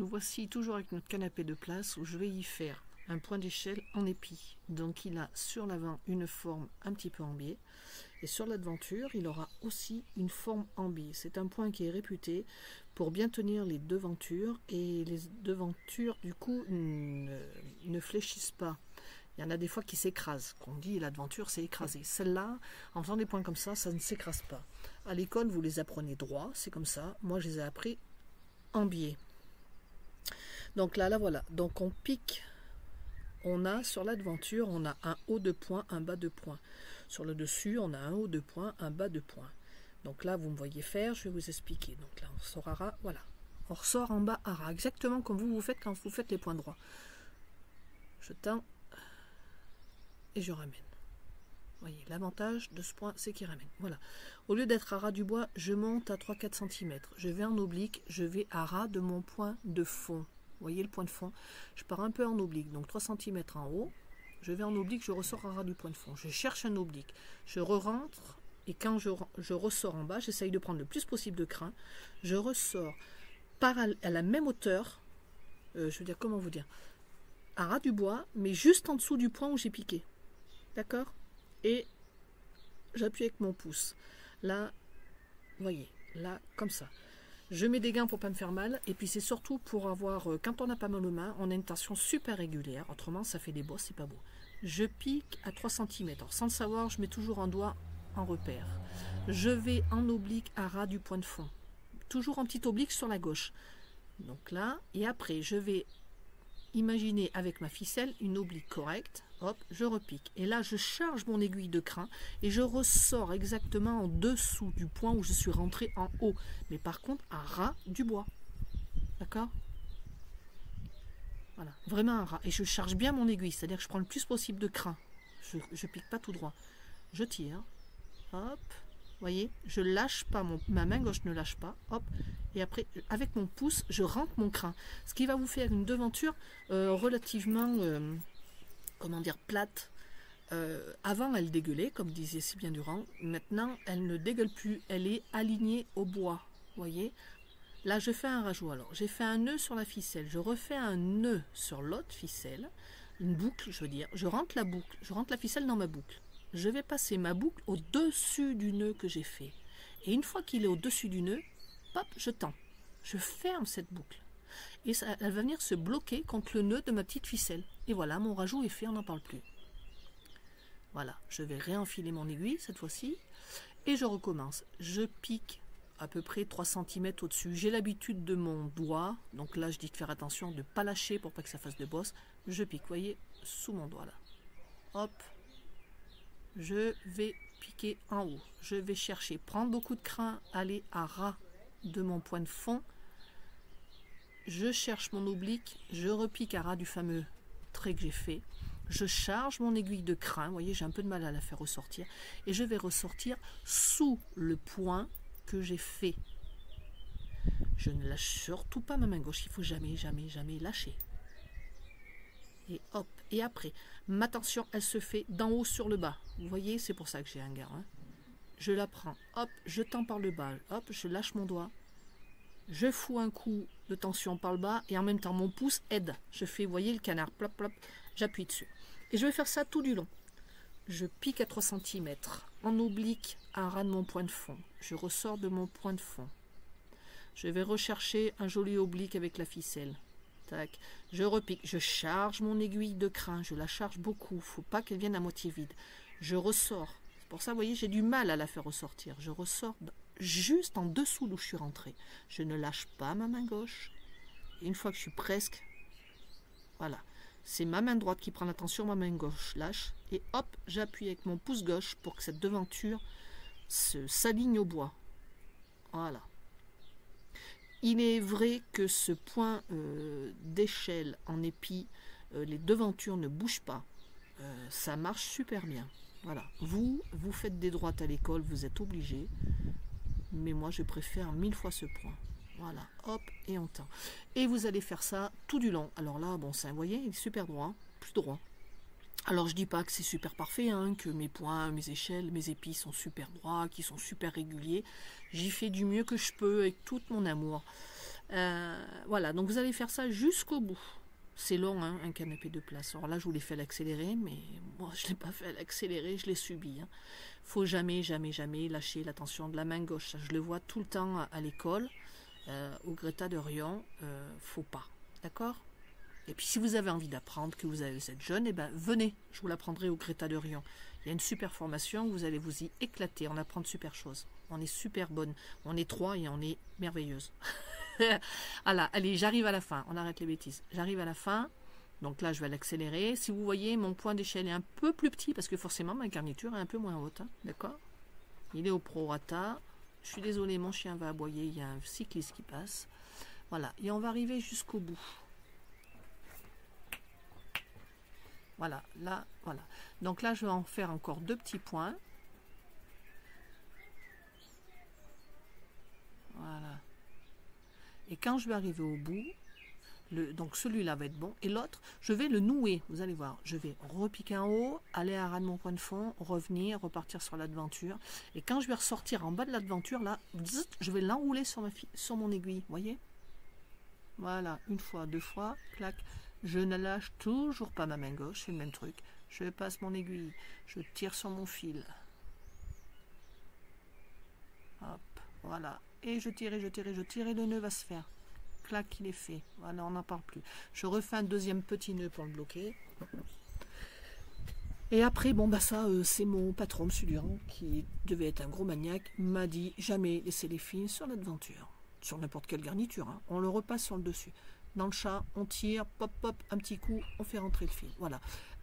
Nous voici toujours avec notre canapé de place où je vais y faire un point d'échelle en épi. Donc il a sur l'avant une forme un petit peu en biais et sur la devanture il aura aussi une forme en biais. C'est un point qui est réputé pour bien tenir les devantures et les devantures du coup ne fléchissent pas. Il y en a des fois qui s'écrasent, qu'on dit la devanture s'est écrasée. Celle-là, en faisant des points comme ça ne s'écrase pas. À l'école, vous les apprenez droit, c'est comme ça. Moi, je les ai appris en biais. Donc là, voilà. Donc on pique, on a sur la devanture, on a un haut de point, un bas de point. Sur le dessus, on a un haut de point, un bas de point. Donc là, vous me voyez faire, je vais vous expliquer. Donc là, on ressort à ras, voilà. On ressort en bas à ras, exactement comme vous faites quand vous faites les points droits. Je tends et je ramène. Vous voyez, l'avantage de ce point, c'est qu'il ramène. Voilà. Au lieu d'être à ras du bois, je monte à 3-4 cm. Je vais en oblique, je vais à ras de mon point de fond. Vous voyez le point de fond? Je pars un peu en oblique, donc 3 cm en haut. Je vais en oblique, je ressors à ras du point de fond. Je cherche un oblique. Je re-rentre et quand je ressors en bas, j'essaye de prendre le plus possible de crin. Je ressors à la même hauteur, je veux dire, comment vous dire, à ras du bois, mais juste en dessous du point où j'ai piqué. D'accord? Et j'appuie avec mon pouce. Là, vous voyez, là, comme ça. Je mets des gants pour ne pas me faire mal. Et puis c'est surtout pour avoir, quand on n'a pas mal aux mains, on a une tension super régulière. Autrement, ça fait des bosses, c'est pas beau. Je pique à 3 cm. Alors, sans le savoir, je mets toujours un doigt en repère. Je vais en oblique à ras du point de fond. Toujours en petit oblique sur la gauche. Donc là, et après, je vais imaginer avec ma ficelle une oblique correcte. Hop, je repique. Et là, je charge mon aiguille de crin et je ressors exactement en dessous du point où je suis rentré en haut. Mais par contre, à ras du bois. D'accord? Voilà, vraiment à ras. Et je charge bien mon aiguille, c'est-à-dire que je prends le plus possible de crin. Je ne pique pas tout droit. Je tire. Hop. Vous voyez, je lâche pas, ma main gauche ne lâche pas. Hop. Et après, avec mon pouce, je rentre mon crin. Ce qui va vous faire une devanture relativement... comment dire, plate. Avant, elle dégueulait, comme disait si bien Durand. Maintenant, elle ne dégueule plus. Elle est alignée au bois. Vous voyez? Là, je fais un rajout. Alors, j'ai fait un nœud sur la ficelle. Je refais un nœud sur l'autre ficelle. Une boucle, je veux dire. Je rentre la boucle. Je rentre la ficelle dans ma boucle. Je vais passer ma boucle au-dessus du nœud que j'ai fait. Et une fois qu'il est au-dessus du nœud, hop, je tends. Je ferme cette boucle. Et ça, elle va venir se bloquer contre le nœud de ma petite ficelle. Et voilà, mon rajout est fait, on n'en parle plus. Voilà, je vais réenfiler mon aiguille cette fois-ci. Et je recommence. Je pique à peu près 3 cm au-dessus. J'ai l'habitude de mon doigt. Donc là, je dis de faire attention de ne pas lâcher pour pas que ça fasse de bosse. Je pique, vous voyez, sous mon doigt là. Hop. Je vais piquer en haut. Je vais chercher, prendre beaucoup de crin, aller à ras de mon point de fond. Je cherche mon oblique, je repique à ras du fameux trait que j'ai fait. Je charge mon aiguille de crin, vous voyez, j'ai un peu de mal à la faire ressortir. Et je vais ressortir sous le point que j'ai fait. Je ne lâche surtout pas ma main gauche, il ne faut jamais, jamais, jamais lâcher. Et hop, et après, ma tension, elle se fait d'en haut sur le bas. Vous voyez, c'est pour ça que j'ai un gars. Hein. Je la prends, hop, je tends par le bas, hop, je lâche mon doigt. Je fous un coup de tension par le bas et en même temps mon pouce aide. Je fais, vous voyez le canard, plop, plop, j'appuie dessus. Et je vais faire ça tout du long. Je pique à 3 cm en oblique à ras de mon point de fond. Je ressors de mon point de fond. Je vais rechercher un joli oblique avec la ficelle. Tac. Je repique, je charge mon aiguille de crin, je la charge beaucoup. Il ne faut pas qu'elle vienne à moitié vide. Je ressors. C'est pour ça, vous voyez, j'ai du mal à la faire ressortir. Je ressors juste en dessous d'où je suis rentrée. Je ne lâche pas ma main gauche. Et une fois que je suis presque, voilà, c'est ma main droite qui prend la tension, ma main gauche lâche. Et hop, j'appuie avec mon pouce gauche pour que cette devanture s'aligne au bois. Voilà. Il est vrai que ce point d'échelle en épi, les devantures ne bougent pas. Ça marche super bien. Voilà. Vous faites des droites à l'école, vous êtes obligés. Mais moi, je préfère 1000 fois ce point. Voilà, hop, et on tend. Et vous allez faire ça tout du long. Alors là, bon, vous voyez, il est super droit, plus droit. Alors, je dis pas que c'est super parfait, hein, que mes points, mes échelles, mes épis sont super droits, qu'ils sont super réguliers. J'y fais du mieux que je peux avec tout mon amour. Voilà. Voilà, donc vous allez faire ça jusqu'au bout. C'est long, hein, un canapé de place. Alors là, je vous l'ai fait à l'accéléré, mais moi, je ne l'ai pas fait à l'accéléré, je l'ai subi. Hein. Faut jamais, jamais, jamais lâcher la tension de la main gauche. Ça, je le vois tout le temps à l'école, au Greta de Rion. Faut pas, d'accord? Et puis si vous avez envie d'apprendre, que vous êtes jeune, eh ben venez, je vous l'apprendrai au Greta de Rion. Il y a une super formation, vous allez vous y éclater, on apprend de super choses. On est super bonne, on est 3 et on est merveilleuse. Voilà, allez, j'arrive à la fin, on arrête les bêtises. J'arrive à la fin, donc là je vais l'accélérer. Si vous voyez, mon point d'échelle est un peu plus petit, parce que forcément ma garniture est un peu moins haute, hein, d'accord? Il est au prorata. Je suis désolée, mon chien va aboyer, il y a un cycliste qui passe. Voilà, et on va arriver jusqu'au bout. Voilà, là, voilà. Donc là, je vais en faire encore 2 petits points. Voilà. Et quand je vais arriver au bout, donc celui-là va être bon. Et l'autre, je vais le nouer. Vous allez voir, je vais repiquer en haut, aller à ras de mon point de fond, revenir, repartir sur l'adeventure. Et quand je vais ressortir en bas de l'adeventure, là, je vais l'enrouler sur mon aiguille. Vous voyez? Voilà, 1 fois, 2 fois, clac. Je ne lâche toujours pas ma main gauche, c'est le même truc. Je passe mon aiguille, je tire sur mon fil. Hop, voilà. Et je tire, et je tire, et je tire, et le nœud va se faire. Clac, il est fait. Voilà, on n'en parle plus. Je refais un deuxième petit nœud pour le bloquer. Et après, bon, bah ça, c'est mon patron, M. Durand, qui devait être un gros maniaque, m'a dit jamais laisser les fils sur l'adeventure. Sur n'importe quelle garniture, hein. On le repasse sur le dessus. Dans le chat, on tire, pop, pop, un petit coup, on fait rentrer le fil. Voilà.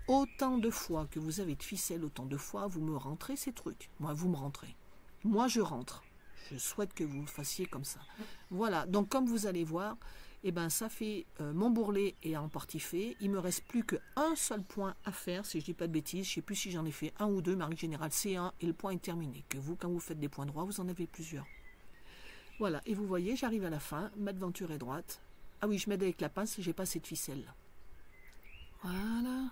Autant de fois que vous avez de ficelle, autant de fois vous me rentrez ces trucs. Moi, vous me rentrez. Moi, je rentre. Je souhaite que vous le fassiez comme ça. Voilà. Donc, comme vous allez voir, eh ben, ça fait mon bourrelet est en partie fait. Il me reste plus qu'un seul point à faire, si je dis pas de bêtises. Je sais plus si j'en ai fait 1 ou 2, mais en général, c'est 1 et le point est terminé. Que vous, quand vous faites des points droits, vous en avez plusieurs. Voilà. Et vous voyez, j'arrive à la fin. Ma devanture est droite. Ah oui, je m'aide avec la pince, j'ai pas assez de ficelle. Voilà.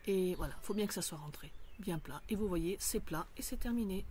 Et voilà, il faut bien que ça soit rentré. Bien plat. Et vous voyez, c'est plat et c'est terminé.